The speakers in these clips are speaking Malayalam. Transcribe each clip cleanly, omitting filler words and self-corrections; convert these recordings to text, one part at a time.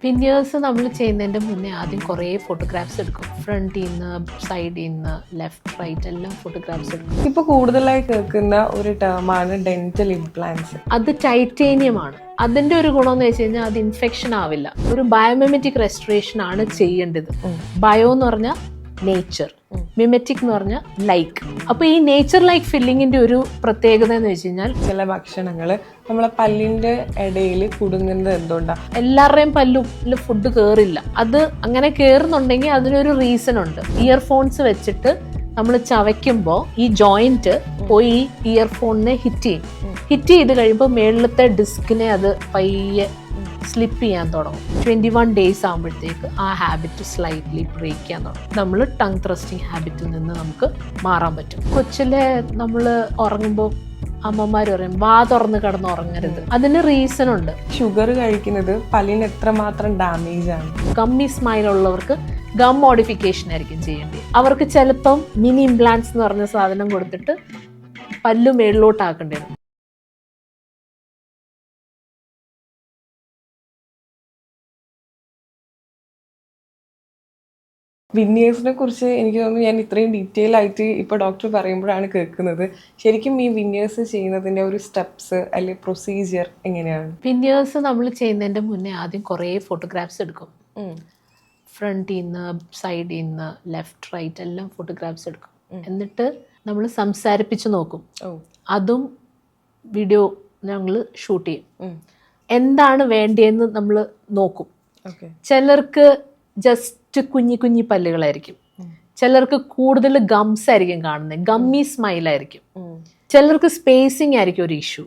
വിനിയേഴ്സ് നമ്മൾ ചെയ്യുന്നതിൻ്റെ മുന്നേ ആദ്യം കുറേ ഫോട്ടോഗ്രാഫ്സ് എടുക്കും. ഫ്രണ്ടിൽ നിന്ന്, സൈഡിൽ നിന്ന്, ലെഫ്റ്റ് റൈറ്റ് എല്ലാം ഫോട്ടോഗ്രാഫ്സ് എടുക്കും. ഇപ്പൊ കൂടുതലായി കേൾക്കുന്ന ഒരു ടേമാണ് ഡെന്റൽ ഇംപ്ലാന്റ്സ്. അത് ടൈറ്റേനിയമാണ്. അതിൻ്റെ ഒരു ഗുണമെന്ന് വെച്ച് കഴിഞ്ഞാൽ അത് ഇൻഫെക്ഷൻ ആവില്ല. ഒരു ബയോമിമെറ്റിക് റെസ്റ്റോറേഷൻ ആണ് ചെയ്യേണ്ടത്. ബയോ എന്ന് പറഞ്ഞാൽ നേച്ചർ, മിമെറ്റിക് എന്ന് പറഞ്ഞാൽ ലൈക്ക്. അപ്പൊ ഈ നേച്ചർ ലൈക്ക് ഫില്ലിങ്ങിന്റെ ഒരു പ്രത്യേകത എന്ന് വെച്ച് കഴിഞ്ഞാൽ ചില ഭക്ഷണങ്ങള് നമ്മളെ പല്ലിന്റെ ഇടയിൽ കുടുങ്ങുന്നത് എന്തുകൊണ്ടാണ്? എല്ലാവരുടെയും പല്ലിൽ ഫുഡ് കയറില്ല. അത് അങ്ങനെ കയറുന്നുണ്ടെങ്കിൽ അതിനൊരു റീസൺ ഉണ്ട്. ഇയർഫോൺസ് വെച്ചിട്ട് നമ്മൾ ചവയ്ക്കുമ്പോൾ ഈ ജോയിന്റ് പോയി ഈ ഇയർഫോണിനെ ഹിറ്റ് ചെയ്ത് കഴിയുമ്പോൾ മേളിലത്തെ ഡിസ്കിനെ അത് പയ്യെ സ്ലിപ്പ് ചെയ്യാൻ തുടങ്ങും. 21 days ആകുമ്പോഴത്തേക്ക് ആ ഹാബിറ്റ് സ്ലൈറ്റ്ലി ബ്രേക്ക് ചെയ്യാൻ തുടങ്ങും. നമ്മൾ ടങ് ത്രസ്റ്റിംഗ് ഹാബിറ്റിൽ നിന്ന് നമുക്ക് മാറാൻ പറ്റും. കൊച്ചിലെ നമ്മൾ ഉറങ്ങുമ്പോൾ അമ്മമാർ പറയും വാ തുറന്ന് കിടന്ന് ഉറങ്ങരുത്. അതിന് റീസൺ ഉണ്ട്. ഷുഗർ കഴിക്കുന്നത് പല്ലിന് എത്രമാത്രം ഡാമേജ് ആണ്. ഗമ്മി സ്മൈൽ ഉള്ളവർക്ക് ഗം മോഡിഫിക്കേഷൻ ആയിരിക്കും ചെയ്യേണ്ടത്. അവർക്ക് ചിലപ്പം മിനി ഇംപ്ലാന്റ്സ് എന്ന് പറഞ്ഞ സാധനം കൊടുത്തിട്ട് പല്ല് മേളിലോട്ടാക്കേണ്ടി വരും. വിനിയേഴ്സിനെ കുറിച്ച് എനിക്ക് തോന്നുന്നു ഞാൻ ഇത്രയും ഡീറ്റെയിൽ ആയിട്ട് ഇപ്പോൾ ഡോക്ടർ പറയുമ്പോഴാണ് കേൾക്കുന്നത്. ശരിക്കും ഈ വിനിയേഴ്സ് ചെയ്യുന്നതിൻ്റെ ഒരു സ്റ്റെപ്സ് അല്ലെങ്കിൽ പ്രൊസീജിയർ എങ്ങനെയാണ്? വിനിയേഴ്സ് നമ്മൾ ചെയ്യുന്നതിൻ്റെ മുന്നേ ആദ്യം കുറേ ഫോട്ടോഗ്രാഫ്സ് എടുക്കും. ഫ്രണ്ടിൽ നിന്ന്, സൈഡിൽ നിന്ന്, ലെഫ്റ്റ് റൈറ്റ് എല്ലാം ഫോട്ടോഗ്രാഫ്സ് എടുക്കും. എന്നിട്ട് നമ്മൾ സംസാരിപ്പിച്ച് നോക്കും. അതും വീഡിയോ ഞങ്ങൾ ഷൂട്ട് ചെയ്യും. എന്താണ് വേണ്ടതെന്ന് നമ്മൾ നോക്കും. ചിലർക്ക് ജസ്റ്റ് കുഞ്ഞി പല്ലുകളായിരിക്കും, ചിലർക്ക് കൂടുതൽ ഗംസ് ആയിരിക്കും കാണുന്നത്, ഗമ്മി സ്മൈലായിരിക്കും. ചിലർക്ക് സ്പേസിങ് ആയിരിക്കും ഒരു ഇഷ്യൂ,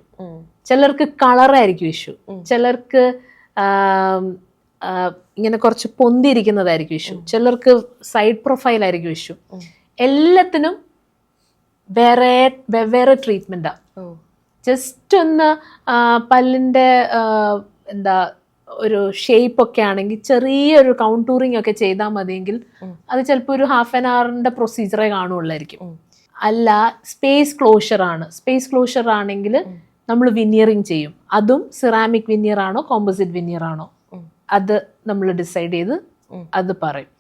ചിലർക്ക് കളറായിരിക്കും ഇഷ്യൂ, ചിലർക്ക് ഇങ്ങനെ കുറച്ച് പൊന്തിയിരിക്കുന്നതായിരിക്കും ഇഷ്യൂ, ചിലർക്ക് സൈഡ് പ്രൊഫൈൽ ആയിരിക്കും ഇഷ്യൂ. എല്ലാത്തിനും വെവ്വേറെ ട്രീറ്റ്മെൻറ്റാ. ജസ്റ്റ് ഒന്ന് പല്ലിൻ്റെ എന്താ ഒരു ഷേപ്പ് ഒക്കെ ആണെങ്കിൽ ചെറിയൊരു കൗണ്ടൂറിങ് ഒക്കെ ചെയ്താൽ മതിയെങ്കിൽ അത് ചിലപ്പോൾ ഒരു 1/2 hour പ്രൊസീജിയറെ കാണുള്ളായിരിക്കും. അല്ല സ്പേസ് ക്ലോഷർ ആണെങ്കിൽ നമ്മൾ വിനിയറിങ് ചെയ്യും. അതും സിറാമിക് വിനിയർ ആണോ കോമ്പോസിറ്റ് വിനിയർ ആണോ അത് നമ്മൾ ഡിസൈഡ് ചെയ്ത് അത് പറയും.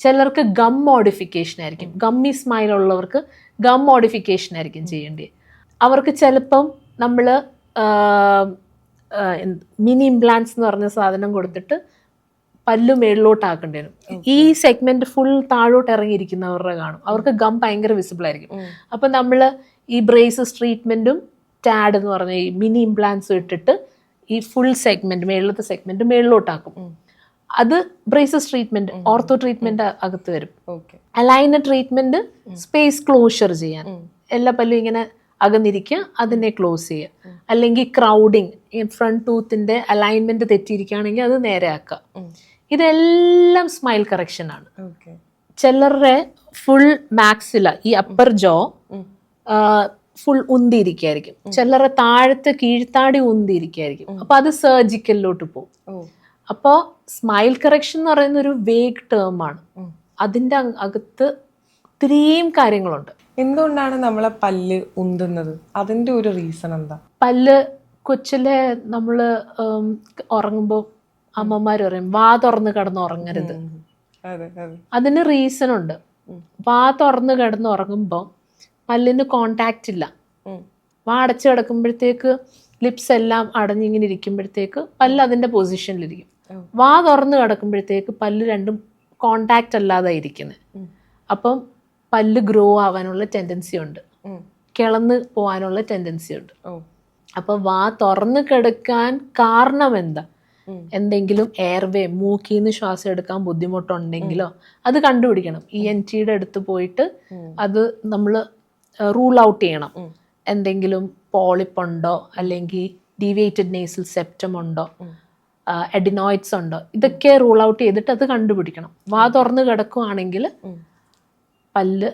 ചിലർക്ക് ഗം മോഡിഫിക്കേഷൻ ആയിരിക്കും. ഗമ്മി സ്മൈൽ ഉള്ളവർക്ക് ഗം മോഡിഫിക്കേഷൻ ആയിരിക്കും ചെയ്യേണ്ടത്. അവർക്ക് ചിലപ്പം നമ്മൾ മിനി ഇംപ്ലാന്റ്സ് എന്ന് പറഞ്ഞ സാധനം കൊടുത്തിട്ട് പല്ലു മേളിലോട്ടാക്കേണ്ടി വരും. ഈ സെഗ്മെന്റ് ഫുൾ താഴോട്ട് ഇറങ്ങിയിരിക്കുന്നവരുടെ കാണും. അവർക്ക് ഗം ഭയങ്കര വിസിബിൾ ആയിരിക്കും. അപ്പം നമ്മൾ ഈ ബ്രേസസ് ട്രീറ്റ്മെന്റും ടാഡ് എന്ന് പറഞ്ഞ ഈ മിനി ഇംപ്ലാന്റ്സും ഇട്ടിട്ട് ഈ ഫുൾ സെഗ്മെന്റ് മേളിലത്തെ സെഗ്മെന്റ് മേളിലോട്ടാക്കും. അത് ബ്രേസസ് ട്രീറ്റ്മെന്റ്, ഓർത്തോ ട്രീറ്റ്മെന്റ് അകത്ത് വരും. അലൈനർ ട്രീറ്റ്മെന്റ് സ്പേസ് ക്ലോഷർ ചെയ്യാൻ, എല്ലാ പല്ലും ഇങ്ങനെ അകന്നിരിക്കുക, അതിനെ ക്ലോസ് ചെയ്യുക. അല്ലെങ്കിൽ ക്രൗഡിങ്, ഫ്രണ്ട് ടൂത്തിന്റെ അലൈൻമെന്റ് തെറ്റിയിരിക്കുകയാണെങ്കിൽ അത് നേരെ ആക്കുക. ഇതെല്ലാം സ്മൈൽ കറക്ഷൻ ആണ്. ചിലരുടെ ഫുൾ മാക്സില, ഈ അപ്പർ ജോ ഫുൾ ഉന്തിയിരിക്കുകയായിരിക്കും, ചിലരുടെ താഴത്തെ കീഴ്ത്താടി ഉന്തിയിരിക്കുകയായിരിക്കും. അപ്പൊ അത് സർജിക്കലിലോട്ട് പോകും. അപ്പോൾ സ്മൈൽ കറക്ഷൻ എന്ന് പറയുന്ന ഒരു വേഗ് ടേം ആണ്. അതിൻ്റെ അകത്ത് ഇത്രയും കാര്യങ്ങളുണ്ട്. എന്തുകൊണ്ടാണ് നമ്മളെ പല്ല് ഉന്തുന്നത്? അതിന്റെ ഒരു റീസൺ എന്താ? പല്ല് കൊച്ചിലെ നമ്മൾ ഉറങ്ങുമ്പോൾ അമ്മമാർ പറയും വാ തുറന്ന് കിടന്ന് ഉറങ്ങരുത്. അതിന് റീസൺ ഉണ്ട്. വാ തുറന്ന് കിടന്ന് ഉറങ്ങുമ്പോൾ പല്ലിന് കോണ്ടാക്റ്റ് ഇല്ല. വാ അടച്ചു കിടക്കുമ്പോഴത്തേക്ക് ലിപ്സ് എല്ലാം അടഞ്ഞിങ്ങനെ ഇരിക്കുമ്പോഴത്തേക്ക് പല്ല് അതിൻ്റെ പൊസിഷനിലിരിക്കും. വാ തുറന്ന് കിടക്കുമ്പോഴത്തേക്ക് പല്ല് രണ്ടും കോണ്ടാക്റ്റ് അല്ലാതെ ഇരിക്കുന്നത്. അപ്പം പല്ല് ഗ്രോ ആവാനുള്ള ടെൻഡൻസി ഉണ്ട്, കിളന്ന് പോകാനുള്ള ടെൻഡൻസി ഉണ്ട്. അപ്പോൾ വാ തുറന്ന് കിടക്കാൻ കാരണം എന്താ? എന്തെങ്കിലും എയർവേ, മൂക്കിൽ നിന്ന് ശ്വാസം എടുക്കാൻ ബുദ്ധിമുട്ടുണ്ടെങ്കിലോ അത് കണ്ടുപിടിക്കണം. ENT അടുത്ത് പോയിട്ട് അത് നമ്മൾ റൂൾ ഔട്ട് ചെയ്യണം. എന്തെങ്കിലും പോളിപ്പുണ്ടോ, അല്ലെങ്കിൽ ഡീവിയേറ്റഡ് നേസൽ സെപ്റ്റം ഉണ്ടോ, എഡിനോയിഡ്സ് ഉണ്ടോ, ഇതൊക്കെ റൂൾ ഔട്ട് ചെയ്തിട്ട് അത് കണ്ടുപിടിക്കണം. വാ തുറന്ന് കിടക്കുവാണെങ്കിൽ പല്ല്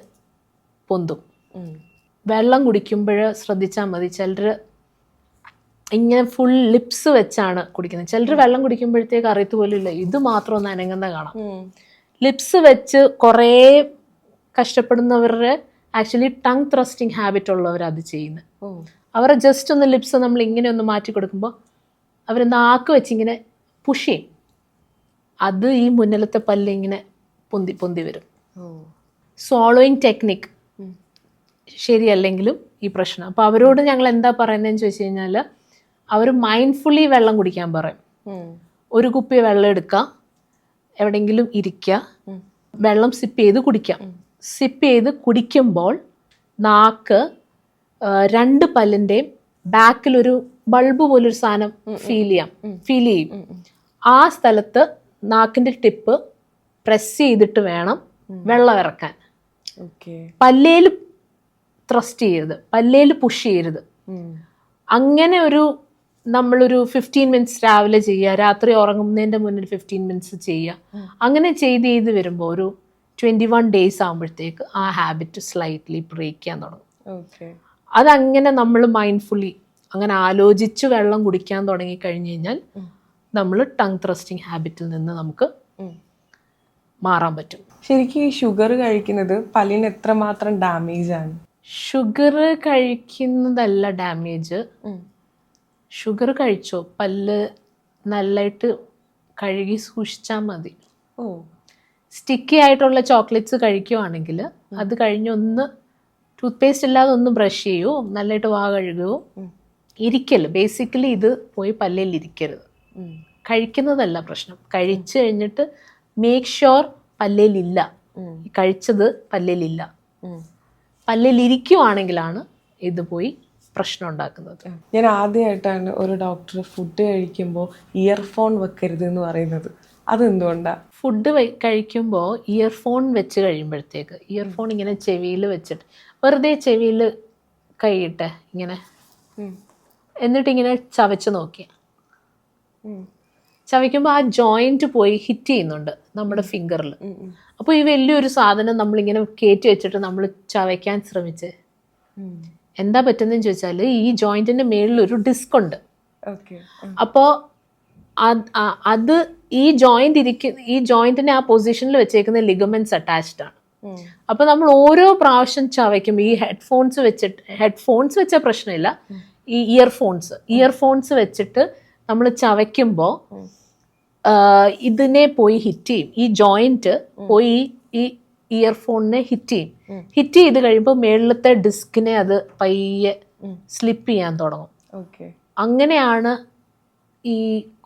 പൊന്തും. വെള്ളം കുടിക്കുമ്പോൾ ശ്രദ്ധിച്ചാൽ മതി. ചിലർ ഇങ്ങനെ ഫുൾ ലിപ്സ് വെച്ചാണ് കുടിക്കുന്നത്. ചിലർ വെള്ളം കുടിക്കുമ്പോഴത്തേക്ക് അറിയത്ത് പോലും ഇല്ല, ഇത് മാത്രം ഒന്ന് അനങ്ങുന്ന കാണാം. ലിപ്സ് വെച്ച് കുറേ കഷ്ടപ്പെടുന്നവരുടെ ആക്ച്വലി ടങ് ത്രസ്റ്റിംഗ് ഹാബിറ്റ് ഉള്ളവർ അത് ചെയ്യുന്നത്. അവരെ ജസ്റ്റ് ഒന്ന് ലിപ്സ് നമ്മൾ ഇങ്ങനെ ഒന്ന് മാറ്റി കൊടുക്കുമ്പോൾ അവർ നാക്ക് വെച്ചിങ്ങനെ പുഷ് ചെയ്യും. അത് ഈ മുന്നിലത്തെ പല്ല് ഇങ്ങനെ പൊന്തി പൊന്തി വരും. സ്വോളോയിങ് ടെക്നിക് ശരിയല്ലെങ്കിലും ഈ പ്രശ്നം. അപ്പോൾ അവരോട് ഞങ്ങൾ എന്താ പറയുന്നതെന്ന് ചോദിച്ചു കഴിഞ്ഞാൽ അവർ മൈൻഡ്ഫുള്ളി വെള്ളം കുടിക്കാൻ പറയും. ഒരു കുപ്പി വെള്ളം എടുക്കുക, എവിടെയെങ്കിലും ഇരിക്കുക, വെള്ളം സിപ്പ് ചെയ്ത് കുടിക്കാം. സിപ്പ് ചെയ്ത് കുടിക്കുമ്പോൾ നാക്ക് 2 പല്ലിൻ്റെയും ബാക്കിലൊരു ബൾബ് പോലൊരു സാധനം ഫീൽ ചെയ്യും. ആ സ്ഥലത്ത് നാക്കിൻ്റെ ടിപ്പ് പ്രസ് ചെയ്തിട്ട് വേണം വെള്ളം ഇറക്കാൻ. പല്ലേൽ ത്രസ്റ്റ് ചെയ്യരുത്, പല്ലേൽ പുഷ് ചെയ്യരുത്. അങ്ങനെ നമ്മളൊരു 15 മിനിറ്റ്സ് രാവിലെ ചെയ്യുക, രാത്രി ഉറങ്ങുന്നതിൻ്റെ മുന്നിൽ 15 മിനിറ്റ്സ് ചെയ്യുക. അങ്ങനെ ചെയ്ത് വരുമ്പോൾ ഒരു 21 ഡേയ്സ് ആകുമ്പോഴത്തേക്ക് ആ ഹാബിറ്റ് സ്ലൈറ്റ്ലി ബ്രേക്ക് ചെയ്യാൻ തുടങ്ങും. അതങ്ങനെ നമ്മൾ മൈൻഡ്ഫുള്ളി അങ്ങനെ ആലോചിച്ച് വെള്ളം കുടിക്കാൻ തുടങ്ങി കഴിഞ്ഞ് കഴിഞ്ഞാൽ നമ്മൾ ടങ് ത്രസ്റ്റിംഗ് ഹാബിറ്റിൽ നിന്ന് നമുക്ക് മാറാൻ പറ്റും. ശരിക്കും ഈ ഷുഗർ കഴിക്കുന്നത് പല്ലിന് എത്രമാത്രം ഡാമേജ് ആണ്? Sugar കഴിക്കുന്നതല്ല damage. ഷുഗർ കഴിച്ചോ, പല്ല് നല്ലതായിട്ട് കഴുകി സൂക്ഷിച്ചാൽ മതി. സ്റ്റിക്കി ആയിട്ടുള്ള ചോക്ലേറ്റ്സ് കഴിക്കുവാണെങ്കിൽ അത് കഴിഞ്ഞൊന്ന് ടൂത്ത് പേസ്റ്റ് ഇല്ലാതെ ഒന്ന് ബ്രഷ് ചെയ്യൂ, നല്ലതായിട്ട് വാ കഴുകുകയോ. ഇരിക്കല് ബേസിക്കലി ഇത് പോയി പല്ലിൽ ഇരിക്കരുത്. കഴിക്കുന്നതല്ല പ്രശ്നം. കഴിച്ചു കഴിഞ്ഞിട്ട് മേക്ക് ഷുവർ പല്ലിലില്ല, കഴിച്ചത് പല്ലിലില്ല. പല്ലിലിരിക്കുവാണെങ്കിലാണ് ഇത് പോയി പ്രശ്നം ഉണ്ടാക്കുന്നത്. ഞാൻ ആദ്യമായിട്ടാണ് ഒരു ഡോക്ടർ ഫുഡ് കഴിക്കുമ്പോൾ ഇയർഫോൺ വെക്കരുത് എന്ന് പറയുന്നത്. അതെന്തുകൊണ്ടാണ്? ഫുഡ് കഴിക്കുമ്പോൾ ഇയർഫോൺ വെച്ച് കഴിയുമ്പോഴത്തേക്ക് ഇയർഫോൺ ഇങ്ങനെ ചെവിയിൽ വെച്ചിട്ട് വെറുതെ ചെവിയിൽ കൈയിട്ടെ ഇങ്ങനെ, എന്നിട്ടിങ്ങനെ ചവച്ച് നോക്കിയ ചവയ്ക്കുമ്പോൾ ആ ജോയിന്റ് പോയി ഹിറ്റ് ചെയ്യുന്നുണ്ട് നമ്മുടെ ഫിംഗറിൽ. അപ്പോൾ ഈ വലിയൊരു സാധനം നമ്മളിങ്ങനെ കയറ്റി വെച്ചിട്ട് നമ്മൾ ചവയ്ക്കാൻ ശ്രമിച്ച് എന്താ പറ്റുന്നതെന്ന് ചോദിച്ചാൽ ഈ ജോയിന്റിന്റെ മേളിലൊരു ഡിസ്ക് ഉണ്ട്. അപ്പോൾ അത് ഈ ജോയിന്റിനെ ആ പൊസിഷനിൽ വെച്ചേക്കുന്ന ലിഗമെന്റ്സ് അറ്റാച്ച്ഡ് ആണ്. അപ്പോൾ നമ്മൾ ഓരോ പ്രാവശ്യം ചവയ്ക്കുമ്പോൾ ഈ ഹെഡ്ഫോൺസ് വെച്ച പ്രശ്നമില്ല, ഈ ഇയർഫോൺസ് വെച്ചിട്ട് നമ്മൾ ചവയ്ക്കുമ്പോൾ ഇതിനെ പോയി ഹിറ്റ് ചെയ്യും. ഈ ജോയിന്റ് പോയി ഈ ഇയർഫോണിനെ ഹിറ്റ് ചെയ്ത് കഴിയുമ്പോൾ മേളിലത്തെ ഡിസ്കിനെ അത് പയ്യെ സ്ലിപ്പ് ചെയ്യാൻ തുടങ്ങും. അങ്ങനെയാണ് ഈ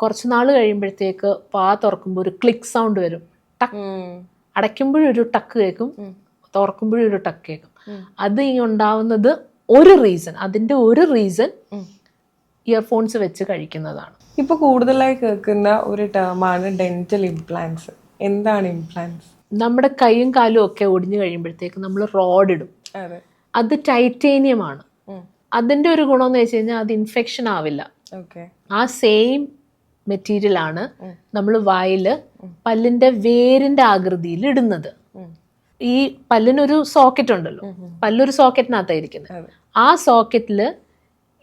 കുറച്ച് നാൾ കഴിയുമ്പോഴത്തേക്ക് പാ തുറക്കുമ്പോൾ ഒരു ക്ലിക്ക് സൗണ്ട് വരും. ടക്ക്, അടയ്ക്കുമ്പോഴൊരു ടക്ക് കേൾക്കും, തുറക്കുമ്പോഴൊരു ടക്ക് കേൾക്കും. അത് ഈ ഉണ്ടാവുന്നത് അതിൻ്റെ ഒരു റീസൺ ഇയർഫോൺസ് വെച്ച് കഴിക്കുന്നതാണ്. ഇപ്പൊ കൂടുതലായി കേൾക്കുന്ന ഒരു ടേമാണ് ഡെന്റൽ ഇംപ്ലാന്റ്സ്. എന്താണ് ഇംപ്ലാന്റ്സ്? നമ്മുടെ കൈയും കാലും ഒക്കെ ഒടിഞ്ഞു കഴിയുമ്പോഴത്തേക്ക് നമ്മൾ റോഡ് ഇടും. അത് ടൈറ്റേനിയം ആണ്. അതിന്റെ ഒരു ഗുണം എന്ന് വെച്ച് കഴിഞ്ഞാൽ അത് ഇൻഫെക്ഷൻ ആവില്ല. ആ സെയിം മെറ്റീരിയൽ ആണ് നമ്മൾ വായില് പല്ലിന്റെ വേരിന്റെ ആകൃതിയിൽ ഇടുന്നത്. ഈ പല്ലിനൊരു സോക്കറ്റ് ഉണ്ടല്ലോ, പല്ലൊരു സോക്കറ്റിനകത്തായിരിക്കുന്നത്. ആ സോക്കറ്റില്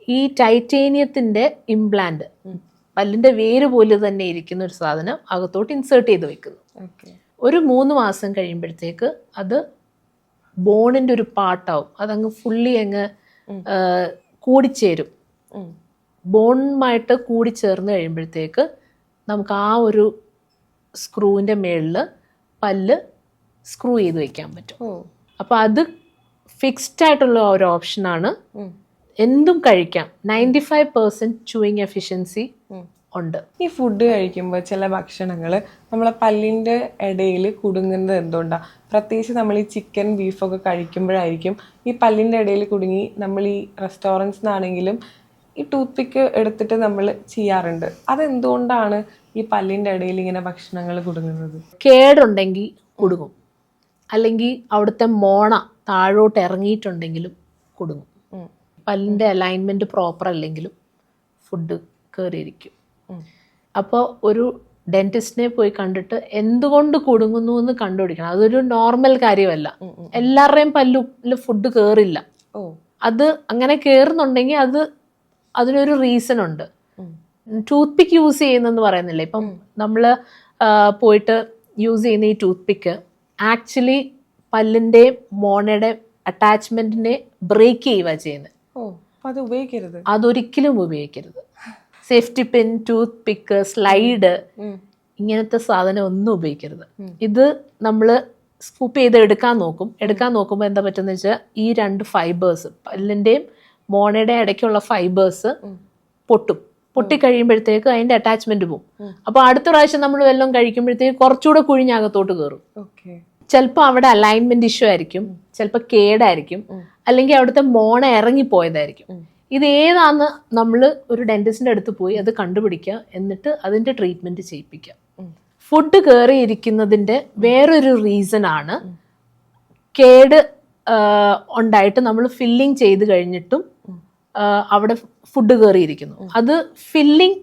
ഈ ടൈറ്റേനിയത്തിന്റെ ഇംപ്ലാന്റ്, പല്ലിന്റെ വേര് പോലെ തന്നെ ഇരിക്കുന്ന ഒരു സാധനം അകത്തോട്ട് ഇൻസേർട്ട് ചെയ്ത് വെക്കുന്നു. ഒരു 3 മാസം കഴിയുമ്പോഴത്തേക്ക് അത് ബോണിന്റെ ഒരു പാർട്ടാവും. അതങ്ങ് ഫുള്ളി അങ്ങ് കൂടിച്ചേരും. ബോണുമായിട്ട് കൂടിച്ചേർന്ന് കഴിയുമ്പോഴത്തേക്ക് നമുക്ക് ആ ഒരു സ്ക്രൂവിൻ്റെ മേളിൽ പല്ല് സ്ക്രൂ ചെയ്ത് വെക്കാൻ പറ്റും. അപ്പോൾ അത് ഫിക്സ്ഡ് ആയിട്ടുള്ള ഒരു ഓപ്ഷനാണ്. എന്തും കഴിക്കാം. 95% ചൂയിങ് എഫിഷ്യൻസി ഉണ്ട്. ഈ ഫുഡ് കഴിക്കുമ്പോൾ ചില ഭക്ഷണങ്ങൾ നമ്മളെ പല്ലിൻ്റെ ഇടയിൽ കുടുങ്ങുന്നത് എന്തുകൊണ്ടാണ്? പ്രത്യേകിച്ച് നമ്മൾ ഈ ചിക്കൻ ബീഫൊക്കെ കഴിക്കുമ്പോഴായിരിക്കും ഈ പല്ലിൻ്റെ ഇടയിൽ കുടുങ്ങി. നമ്മൾ ഈ റെസ്റ്റോറൻറ്റ്സിനാണെങ്കിലും ഈ ടൂത്ത് പിക്ക് എടുത്തിട്ട് നമ്മൾ ചെയ്യാറുണ്ട്. അതെന്തുകൊണ്ടാണ് ഈ പല്ലിൻ്റെ ഇടയിൽ ഇങ്ങനെ ഭക്ഷണങ്ങൾ കുടുങ്ങുന്നത്? കേടുണ്ടെങ്കിൽ കുടുങ്ങും, അല്ലെങ്കിൽ അവിടുത്തെ മോണ താഴോട്ട് ഇറങ്ങിയിട്ടുണ്ടെങ്കിലും കുടുങ്ങും. പല്ലിൻ്റെ അലൈൻമെൻറ്റ് പ്രോപ്പർ അല്ലെങ്കിലും ഫുഡ് കയറിയിരിക്കും. അപ്പോൾ ഒരു ഡെന്റിസ്റ്റിനെ പോയി കണ്ടിട്ട് എന്തുകൊണ്ട് കുടുങ്ങുന്നു എന്ന് കണ്ടുപിടിക്കണം. അതൊരു നോർമൽ കാര്യമല്ല. എല്ലാവരുടെയും പല്ലിൽ ഫുഡ് കയറില്ല. അത് അങ്ങനെ കയറുന്നുണ്ടെങ്കിൽ അതിനൊരു റീസൺ ഉണ്ട്. ടൂത്ത് പിക്ക് യൂസ് ചെയ്യുന്നെന്ന് പറയുന്നില്ലേ, ഇപ്പം നമ്മൾ പോയിട്ട് യൂസ് ചെയ്യുന്ന ഈ ടൂത്ത് പിക്ക് ആക്ച്വലി പല്ലിൻ്റെ മോണയുടെ അറ്റാച്ച്മെന്റിനെ ബ്രേക്ക് ചെയ്യുക ചെയ്യുന്നത്. അതൊരിക്കലും ഉപയോഗിക്കരുത്. സേഫ്റ്റി പിൻ, ടൂത്ത് പിക്ക്, സ്ലൈഡ് ഇങ്ങനത്തെ സാധനം ഒന്നും ഉപയോഗിക്കരുത്. ഇത് നമ്മൾ സ്കൂപ്പ് ചെയ്ത് എടുക്കാൻ നോക്കുമ്പോൾ എന്താ പറ്റുന്ന വെച്ചാൽ ഈ 2 ഫൈബേഴ്സ്, പല്ലിൻ്റെയും മോണയുടെ ഇടയ്ക്കുള്ള ഫൈബേഴ്സ് പൊട്ടിക്കഴിയുമ്പോഴത്തേക്ക് അതിന്റെ അറ്റാച്ച്മെന്റ് പോകും. അപ്പൊ അടുത്ത പ്രാവശ്യം നമ്മൾ വല്ലതും കഴിക്കുമ്പോഴത്തേക്ക് കുറച്ചുകൂടെ കുഴിഞ്ഞകത്തോട്ട് കയറും. ചിലപ്പോൾ അവിടെ അലൈൻമെന്റ് ഇഷ്യൂ ആയിരിക്കും, ചിലപ്പോൾ കേടായിരിക്കും, അല്ലെങ്കിൽ അവിടുത്തെ മോണ ഇറങ്ങിപ്പോയതായിരിക്കും. ഇത് ഏതാന്ന് നമ്മൾ ഒരു ഡെന്റിസ്റ്റിന്റെ അടുത്ത് പോയി അത് കണ്ടുപിടിക്കുക, എന്നിട്ട് അതിന്റെ ട്രീറ്റ്മെന്റ് ചെയ്യിപ്പിക്കുക. ഫുഡ് കയറിയിരിക്കുന്നതിന്റെ വേറൊരു റീസൺ ആണ് കേട് ഉണ്ടായിട്ട് നമ്മൾ ഫില്ലിങ് ചെയ്ത് കഴിഞ്ഞിട്ടും അവിടെ ഫുഡ് കയറിയിരിക്കുന്നു. അത് ഫില്ലിങ്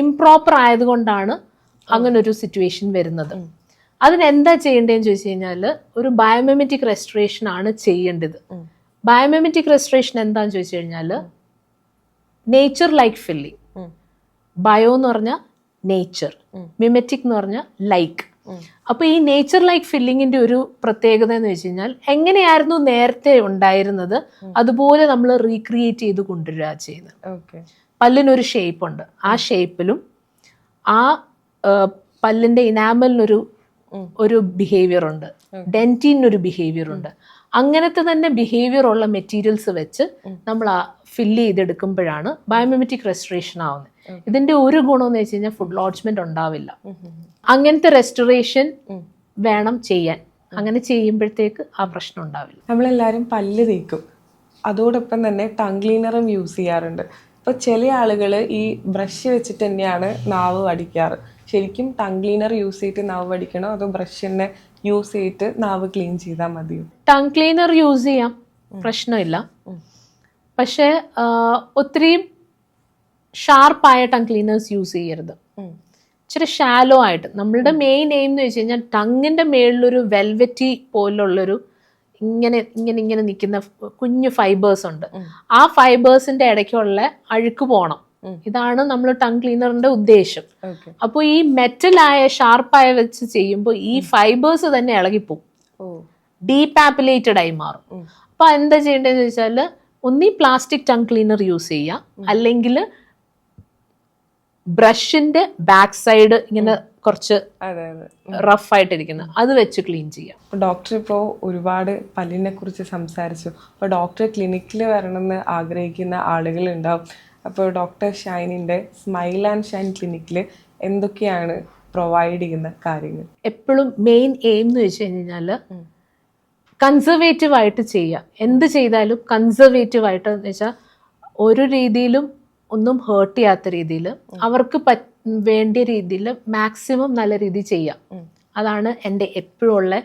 ഇംപ്രോപ്പർ ആയതുകൊണ്ടാണ് അങ്ങനൊരു സിറ്റുവേഷൻ വരുന്നത്. അതിനെന്താ ചെയ്യേണ്ടതെന്ന് ചോദിച്ചു കഴിഞ്ഞാൽ ഒരു ബയോമിമെറ്റിക് റെസ്റ്റോറേഷൻ ആണ് ചെയ്യേണ്ടത്. ബയോമിമെറ്റിക് റെസ്റ്റോറേഷൻ എന്താന്ന് ചോദിച്ചു കഴിഞ്ഞാൽ നേച്ചർ ലൈക്ക് ഫില്ലിങ്. ബയോ എന്ന് പറഞ്ഞാൽ നേച്ചർ, മിമെറ്റിക് എന്ന് പറഞ്ഞാൽ ലൈക്ക്. അപ്പൊ ഈ നേച്ചർ ലൈക്ക് ഫില്ലിങ്ങിന്റെ ഒരു പ്രത്യേകത എന്ന് വെച്ച് കഴിഞ്ഞാൽ എങ്ങനെയായിരുന്നു നേരത്തെ ഉണ്ടായിരുന്നത് അതുപോലെ നമ്മൾ റീക്രിയേറ്റ് ചെയ്ത് കൊണ്ടുവരിക ചെയ്യുന്നത്. പല്ലിനൊരു ഷേപ്പ് ഉണ്ട്, ആ ഷേപ്പിലും ആ പല്ലിന്റെ ഇനാമലിനൊരു ബിഹേവിയർ ഉണ്ട്, ഡെന്റിനൊരു ബിഹേവിയർ ഉണ്ട്. അങ്ങനത്തെ തന്നെ ബിഹേവിയർ ഉള്ള മെറ്റീരിയൽസ് വെച്ച് നമ്മൾ ആ ഫില്ല് ചെയ്തെടുക്കുമ്പോഴാണ് ബയോമിമെറ്റിക് റെസ്റ്റോറേഷൻ ആവുന്നത്. ഇതിന്റെ ഒരു ഗുണമെന്ന് വെച്ച് കഴിഞ്ഞാൽ ഫുഡ് ലോഡ്ജ്മെന്റ് ഉണ്ടാവില്ല. അങ്ങനത്തെ റെസ്റ്റോറേഷൻ വേണം ചെയ്യാൻ. അങ്ങനെ ചെയ്യുമ്പോഴത്തേക്ക് ആ പ്രശ്നം ഉണ്ടാവില്ല. നമ്മളെല്ലാവരും പല്ല് തേക്കും, അതോടൊപ്പം തന്നെ ടങ് ക്ലീനറും യൂസ് ചെയ്യാറുണ്ട്. ഇപ്പോൾ ചില ആളുകൾ ഈ ബ്രഷ് വെച്ചിട്ട് തന്നെയാണ് നാവ് വടിക്കാറ്. ശരിക്കും ടങ് ക്ലീനർ യൂസ് ചെയ്തിട്ട് നാവ് വടിക്കണോ അതോ ബ്രഷ് തന്നെ യൂസ് ചെയ്തിട്ട് നാവ് ക്ലീൻ ചെയ്താൽ മതിയോ? ടങ് ക്ലീനർ യൂസ് ചെയ്യാം, പ്രശ്നമില്ല. പക്ഷേ ഒത്തിരി ഷാർപ്പായ ടങ് ക്ലീനേഴ്സ് യൂസ് ചെയ്യരുത്. ഇച്ചിരി ഷാലോ ആയിട്ട്. നമ്മളുടെ മെയിൻ എയിം എന്ന് വെച്ച് കഴിഞ്ഞാൽ ടങ്ങിന്റെ മേളിലൊരു വെൽവെറ്റി പോലുള്ളൊരു ഇങ്ങനെ ഇങ്ങനെ ഇങ്ങനെ നിൽക്കുന്ന കുഞ്ഞു ഫൈബേഴ്സ് ഉണ്ട്. ആ ഫൈബേഴ്സിന്റെ ഇടയ്ക്കുള്ള അഴുക്ക് പോകണം. ഇതാണ് നമ്മൾ ടങ് ക്ലീനറിന്റെ ഉദ്ദേശം. അപ്പോൾ ഈ മെറ്റലായ ഷാർപ്പായ വെച്ച് ചെയ്യുമ്പോൾ ഈ ഫൈബേഴ്സ് തന്നെ ഇളകിപ്പോവും, ഡീപാപ്പുലേറ്റഡ് ആയി മാറും. അപ്പൊ എന്താ ചെയ്യേണ്ടതെന്ന് വെച്ചാൽ ഒന്നീ പ്ലാസ്റ്റിക് ടങ് ക്ലീനർ യൂസ് ചെയ്യാം, അല്ലെങ്കിൽ ബ്രഷിന്റെ ബാക്ക് സൈഡ് ഇങ്ങനെ കുറച്ച് റഫ് ആയിട്ടിരിക്കുന്നത് അത് വെച്ച് ക്ലീൻ ചെയ്യാം. ഡോക്ടർ ഇപ്പോൾ ഒരുപാട് പല്ലിനെ കുറിച്ച് സംസാരിച്ചു. അപ്പോൾ ഡോക്ടർ ക്ലിനിക്കിൽ വരണമെന്ന് ആഗ്രഹിക്കുന്ന ആളുകളുണ്ടാവും. അപ്പോൾ ഡോക്ടർ ഷൈനിന്റെ സ്മൈൽ ആൻഡ് ഷൈൻ ക്ലിനിക്കിൽ എന്തൊക്കെയാണ് പ്രൊവൈഡ് ചെയ്യുന്ന കാര്യങ്ങൾ? എപ്പോഴും മെയിൻ എയിം എന്ന് വെച്ച് കഴിഞ്ഞാൽ കൺസർവേറ്റീവ് ആയിട്ട് ചെയ്യുക. എന്ത് ചെയ്താലും കൺസർവേറ്റീവ് ആയിട്ട് എന്ന് വെച്ചാൽ ഒരു രീതിയിലും ഒന്നും ഹേർട്ട് ചെയ്യാത്ത രീതിയിൽ അവർക്ക് വേണ്ടിയ രീതിയിൽ മാക്സിമം നല്ല രീതിയിൽ ചെയ്യാം. അതാണ് എൻ്റെ എപ്പോഴും ഉള്ള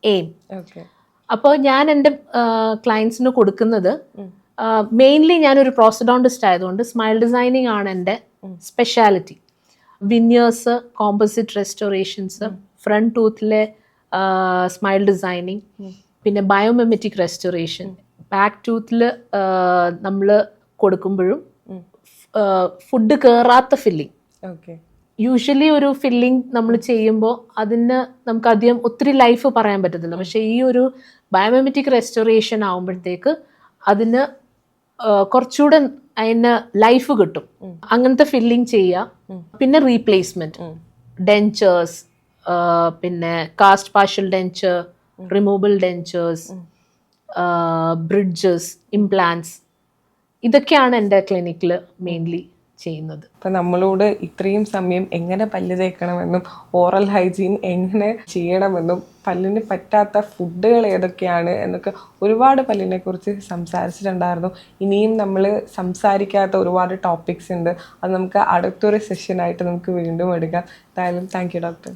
എയിം. അപ്പോൾ ഞാൻ എൻ്റെ ക്ലയൻസിന് കൊടുക്കുന്നത് മെയിൻലി ഞാനൊരു പ്രോസ്റ്റോഡോണ്ടിസ്റ്റ് ആയതുകൊണ്ട് സ്മൈൽ ഡിസൈനിങ് ആണ് എൻ്റെ speciality. Veneers, composite restorations, front ടൂത്തിലെ സ്മൈൽ ഡിസൈനിങ്, പിന്നെ ബയോമിമെറ്റിക് റെസ്റ്റോറേഷൻ, ബാക്ക് ടൂത്തിൽ നമ്മൾ കൊടുക്കുമ്പോഴും ഫുഡ് കയറാത്ത ഫില്ലിങ്. യൂഷ്വലി ഒരു ഫില്ലിങ് നമ്മൾ ചെയ്യുമ്പോൾ അതിന് നമുക്ക് അധികം ഒത്തിരി ലൈഫ് പറയാൻ പറ്റത്തില്ല. പക്ഷെ ഈ ഒരു ബയോമിമെറ്റിക് റെസ്റ്റോറേഷൻ ആകുമ്പോഴത്തേക്ക് അതിന് കുറച്ചുകൂടെ അതിന് ലൈഫ് കിട്ടും. അങ്ങനത്തെ ഫില്ലിങ് ചെയ്യുക. പിന്നെ റീപ്ലേസ്മെന്റ്, ഡെൻചേഴ്സ്, പിന്നെ cast partial denture, removable dentures, bridges, implants, ഇതൊക്കെയാണ് എൻ്റെ ക്ലിനിക്കിൽ മെയിൻലി ചെയ്യുന്നത്. ഇപ്പം നമ്മളോട് ഇത്രയും സമയം എങ്ങനെ പല്ല് തേക്കണമെന്നും ഓറൽ ഹൈജീൻ എങ്ങനെ ചെയ്യണമെന്നും പല്ലിന് പറ്റാത്ത ഫുഡുകൾ ഏതൊക്കെയാണ് എന്നൊക്കെ ഒരുപാട് പല്ലിനെ കുറിച്ച് സംസാരിച്ചിട്ടുണ്ടായിരുന്നു. ഇനിയും നമ്മൾ സംസാരിക്കാത്ത ഒരുപാട് ടോപ്പിക്സ് ഉണ്ട്. അത് നമുക്ക് അടുത്തൊരു സെഷനായിട്ട് നമുക്ക് വീണ്ടും എടുക്കാം. എന്തായാലും താങ്ക് യു ഡോക്ടർ.